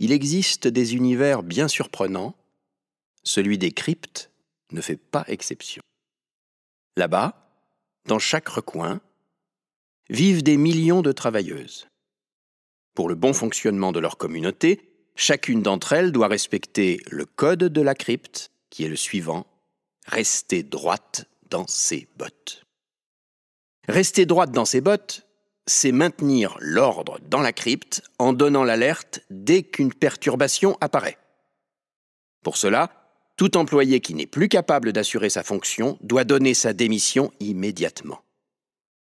Il existe des univers bien surprenants. Celui des cryptes ne fait pas exception. Là-bas, dans chaque recoin, vivent des millions de travailleuses. Pour le bon fonctionnement de leur communauté, chacune d'entre elles doit respecter le code de la crypte, qui est le suivant: rester droite dans ses bottes. Rester droite dans ses bottes, c'est maintenir l'ordre dans la crypte en donnant l'alerte dès qu'une perturbation apparaît. Pour cela, tout employé qui n'est plus capable d'assurer sa fonction doit donner sa démission immédiatement.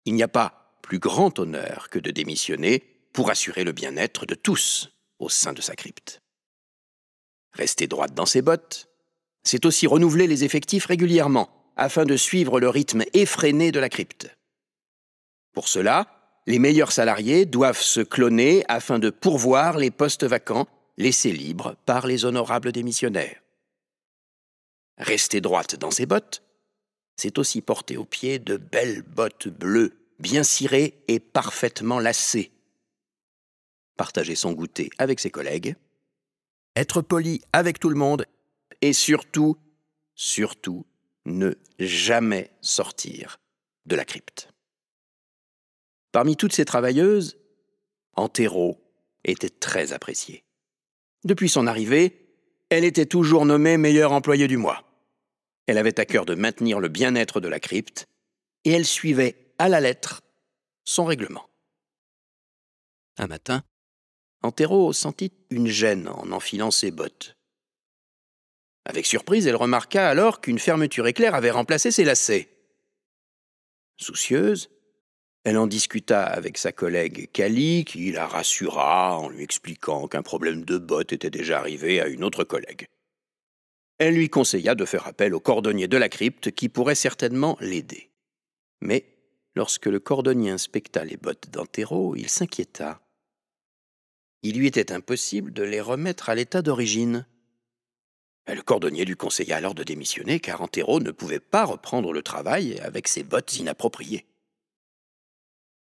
Il n'y a pas plus grand honneur que de démissionner pour assurer le bien-être de tous au sein de sa crypte. Rester droite dans ses bottes, c'est aussi renouveler les effectifs régulièrement afin de suivre le rythme effréné de la crypte. Pour cela, les meilleurs salariés doivent se cloner afin de pourvoir les postes vacants laissés libres par les honorables démissionnaires. Rester droite dans ses bottes, c'est aussi porter aux pieds de belles bottes bleues, bien cirées et parfaitement lacées. Partager son goûter avec ses collègues, être poli avec tout le monde et surtout, ne jamais sortir de la crypte. Parmi toutes ces travailleuses, Antero était très appréciée. Depuis son arrivée, elle était toujours nommée meilleure employée du mois. Elle avait à cœur de maintenir le bien-être de la crypte et elle suivait à la lettre son règlement. Un matin, Antero sentit une gêne en enfilant ses bottes. Avec surprise, elle remarqua alors qu'une fermeture éclair avait remplacé ses lacets. Soucieuse, elle en discuta avec sa collègue Callie, qui la rassura en lui expliquant qu'un problème de bottes était déjà arrivé à une autre collègue. Elle lui conseilla de faire appel au cordonnier de la crypte qui pourrait certainement l'aider. Mais lorsque le cordonnier inspecta les bottes d'Antero, il s'inquiéta. Il lui était impossible de les remettre à l'état d'origine. Le cordonnier lui conseilla alors de démissionner car Antero ne pouvait pas reprendre le travail avec ses bottes inappropriées.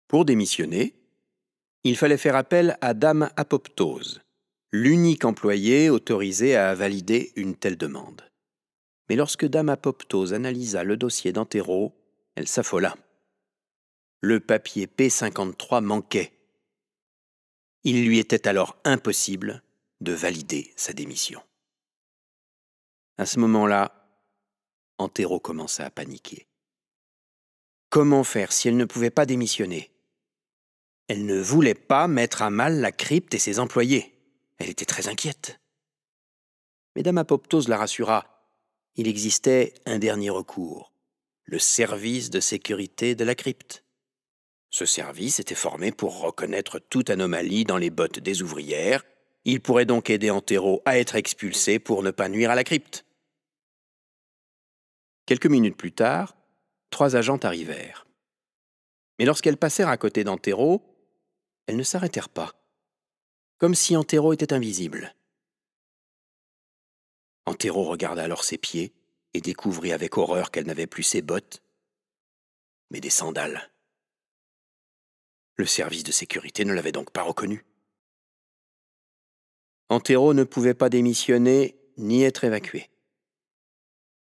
Pour démissionner, il fallait faire appel à Dame Apoptose, l'unique employé autorisé à valider une telle demande. Mais lorsque Dame Apoptose analysa le dossier d'Antero, elle s'affola. Le papier P53 manquait. Il lui était alors impossible de valider sa démission. À ce moment-là, Antero commença à paniquer. Comment faire si elle ne pouvait pas démissionner ? Elle ne voulait pas mettre à mal la crypte et ses employés. Elle était très inquiète. Mais Dame Apoptose la rassura. Il existait un dernier recours, le service de sécurité de la crypte. Ce service était formé pour reconnaître toute anomalie dans les bottes des ouvrières. Il pourrait donc aider Antero à être expulsé pour ne pas nuire à la crypte. Quelques minutes plus tard, 3 agentes arrivèrent. Mais lorsqu'elles passèrent à côté d'Antero, elles ne s'arrêtèrent pas, comme si Antero était invisible. Antero regarda alors ses pieds et découvrit avec horreur qu'elle n'avait plus ses bottes, mais des sandales. Le service de sécurité ne l'avait donc pas reconnue. Antero ne pouvait pas démissionner ni être évacuée.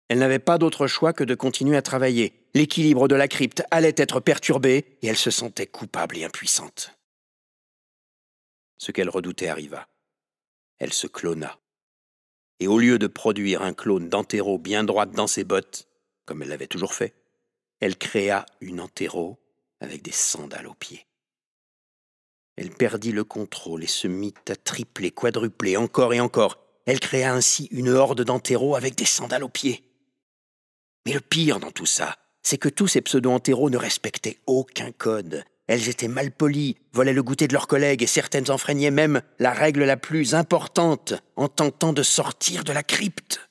Elle n'avait pas d'autre choix que de continuer à travailler. L'équilibre de la crypte allait être perturbé et elle se sentait coupable et impuissante. Ce qu'elle redoutait arriva. Elle se clona. Et au lieu de produire un clone d'Antero bien droite dans ses bottes, comme elle l'avait toujours fait, elle créa une Antero avec des sandales aux pieds. Elle perdit le contrôle et se mit à tripler, quadrupler, encore et encore. Elle créa ainsi une horde d'Antero avec des sandales aux pieds. Mais le pire dans tout ça, c'est que tous ces pseudo-Antero ne respectaient aucun code. Elles étaient malpolies, volaient le goûter de leurs collègues et certaines enfreignaient même la règle la plus importante en tentant de sortir de la crypte.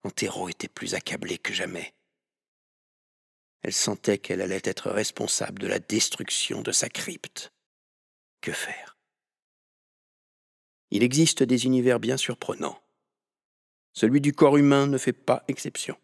Antero était plus accablée que jamais. Elle sentait qu'elle allait être responsable de la destruction de sa crypte. Que faire ? Il existe des univers bien surprenants. Celui du corps humain ne fait pas exception.